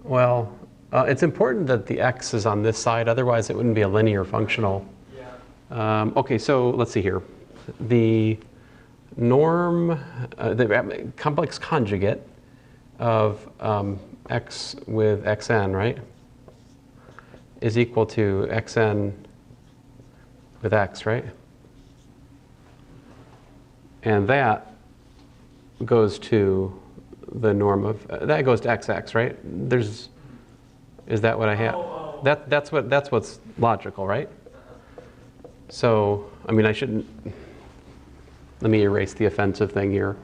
Well, it's important that the x is on this side, otherwise it wouldn't be a linear functional. Yeah. Okay, so let's see here. The norm, the complex conjugate of x with xn, right, is equal to xn with x, right? And that goes to the norm of, that goes to xx, right? Is that what I have? Oh. That's what's logical, right? So, I mean, I shouldn't, let me erase the offensive thing here.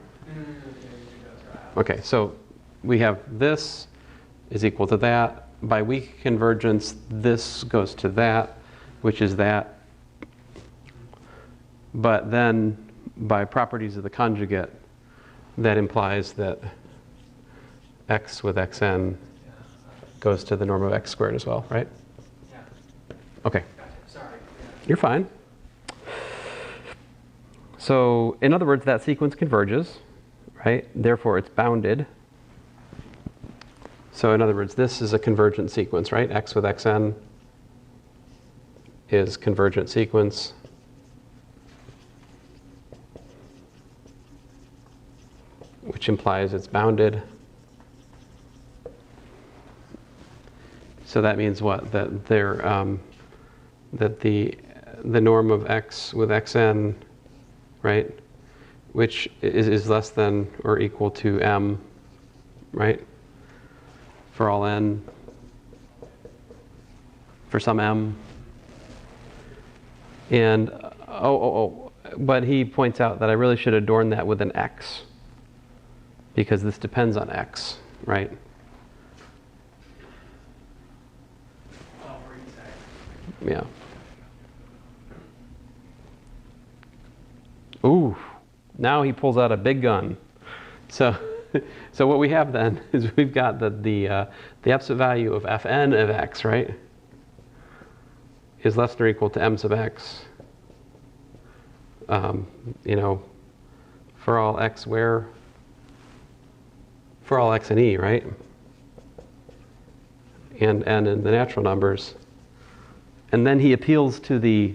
Okay, so we have this is equal to that. By weak convergence, this goes to that, which is that. But then, by properties of the conjugate, that implies that x with xn goes to the norm of x squared as well, right? Yeah. Okay. Gotcha. Sorry. Yeah. You're fine. So, in other words, that sequence converges, right? Therefore, it's bounded. So, in other words, this is a convergent sequence, right? X with xn is convergent sequence. Which implies it's bounded. So that means what? That they're that the norm of x with xn, right, which is less than or equal to m, right, for all n, for some m. And but he points out that I really should adorn that with an x, because this depends on x, right? Yeah. Ooh, now he pulls out a big gun. So what we have then is we've got the absolute value of fn of x, right, is less than or equal to m sub x. You know, for all x where? For all x and e, right? And in the natural numbers. And then he appeals to the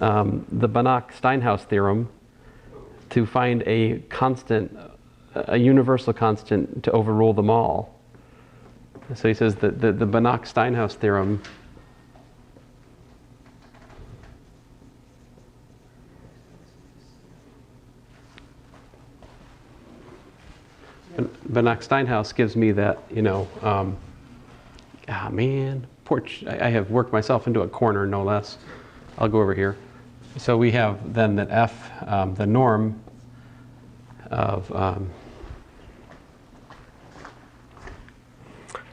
Banach-Steinhaus theorem to find a constant, a universal constant to overrule them all. So he says that the Banach-Steinhaus theorem Banach-Steinhaus gives me that, you know, I have worked myself into a corner, no less. I'll go over here. So we have then that f, the norm of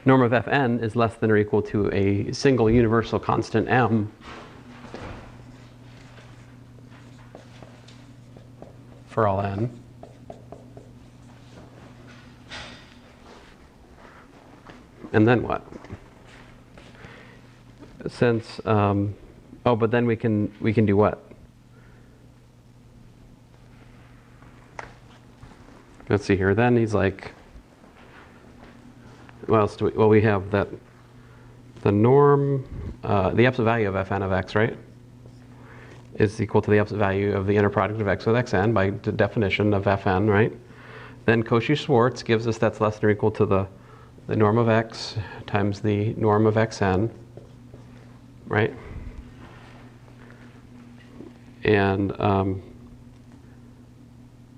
fn is less than or equal to a single universal constant m for all n. And then what? Since but then we can do what? Let's see here. Then he's like, what else do we? Well, we have that the norm, the absolute value of fn of x, right, is equal to the absolute value of the inner product of x with xn by the definition of fn, right? Then Cauchy-Schwarz gives us that's less than or equal to the norm of x times the norm of xn, right? And,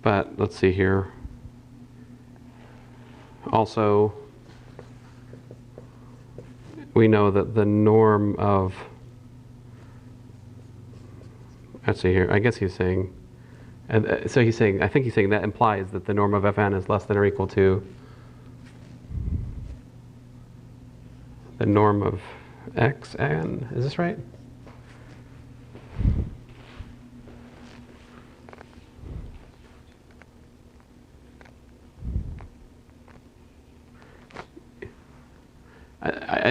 but let's see here. Also, we know that the norm of, let's see here, I guess he's saying, so he's saying, I think he's saying that implies that the norm of fn is less than or equal to the norm of xn. Is this right?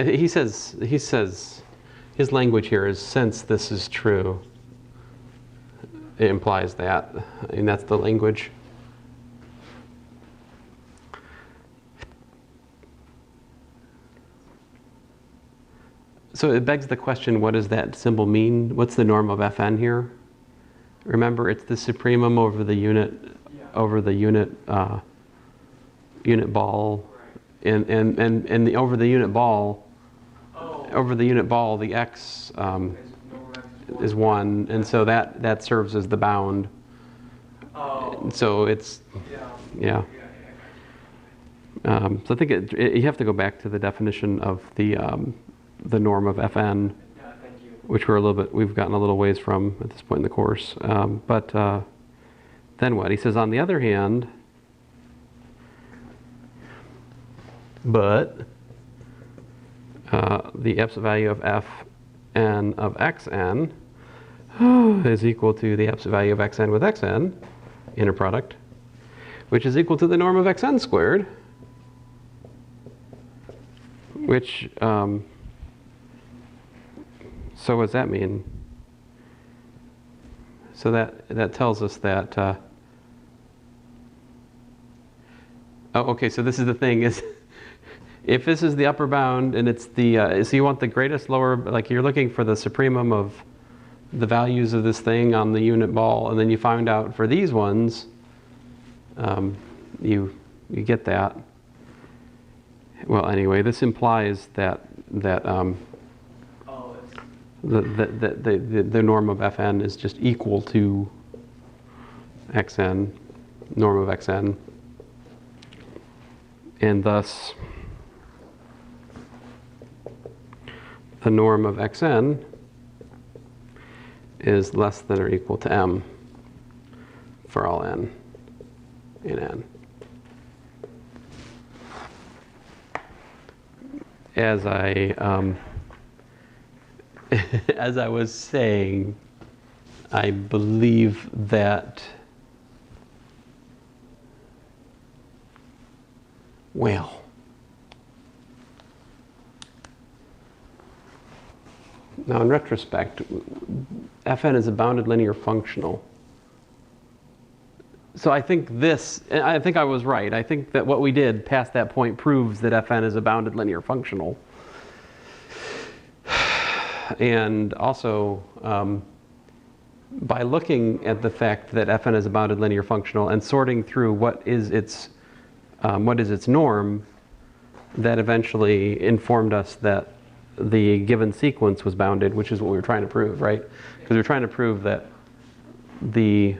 He says his language here is, since this is true, it implies that, and that's the language. So it begs the question, what does that symbol mean? What's the norm of Fn here? Remember, it's the supremum over the unit, unit ball, Right. and over the unit ball, Oh. over the unit ball, the x is 1, and so that serves as the bound. Oh. So it's, yeah. So I think you have to go back to the definition of the norm of Fn, Yeah, thank you. which we've gotten a little ways from at this point in the course. But then what? He says, on the other hand, but the absolute value of Fn of xn is equal to the absolute value of xn with xn, inner product, which is equal to the norm of xn squared, which, so what does that mean? So that tells us that, oh, okay, so this is the thing, is if this is the upper bound and it's the, so you want the greatest lower, like you're looking for the supremum of the values of this thing on the unit ball, and then you find out for these ones, you get that. Well, anyway, this implies that the norm of Fn is just equal to xn, norm of xn, and thus the norm of xn is less than or equal to m for all n in n. As I was saying, I believe that, well, now in retrospect, Fn is a bounded linear functional. So I think I think I was right. I think that what we did past that point proves that Fn is a bounded linear functional. And also, by looking at the fact that Fn is a bounded linear functional and sorting through what is its norm, that eventually informed us that the given sequence was bounded, which is what we were trying to prove, right? Because we were trying to prove that the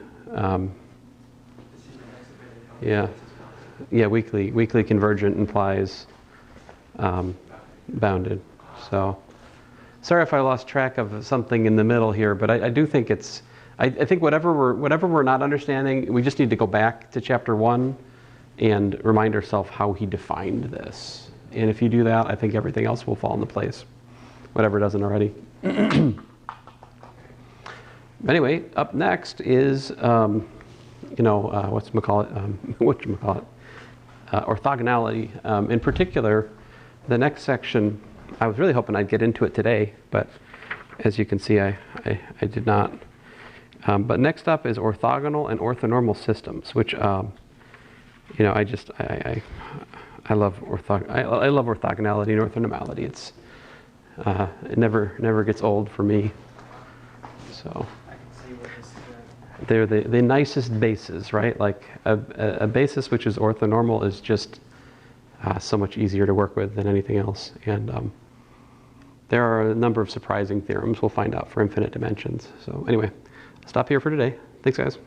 weakly convergent implies bounded. So sorry if I lost track of something in the middle here, but I do think it's, I think whatever we're not understanding, we just need to go back to chapter 1 and remind ourselves how he defined this. And if you do that, I think everything else will fall into place, whatever doesn't already. Anyway, up next is orthogonality. In particular, the next section, I was really hoping I'd get into it today, but as you can see, I did not. But next up is orthogonal and orthonormal systems, which I love orthogonality and orthonormality. It's it never gets old for me. So they're the nicest bases, right? Like a basis which is orthonormal is just so much easier to work with than anything else. And there are a number of surprising theorems we'll find out for infinite dimensions. So anyway, I'll stop here for today. Thanks, guys.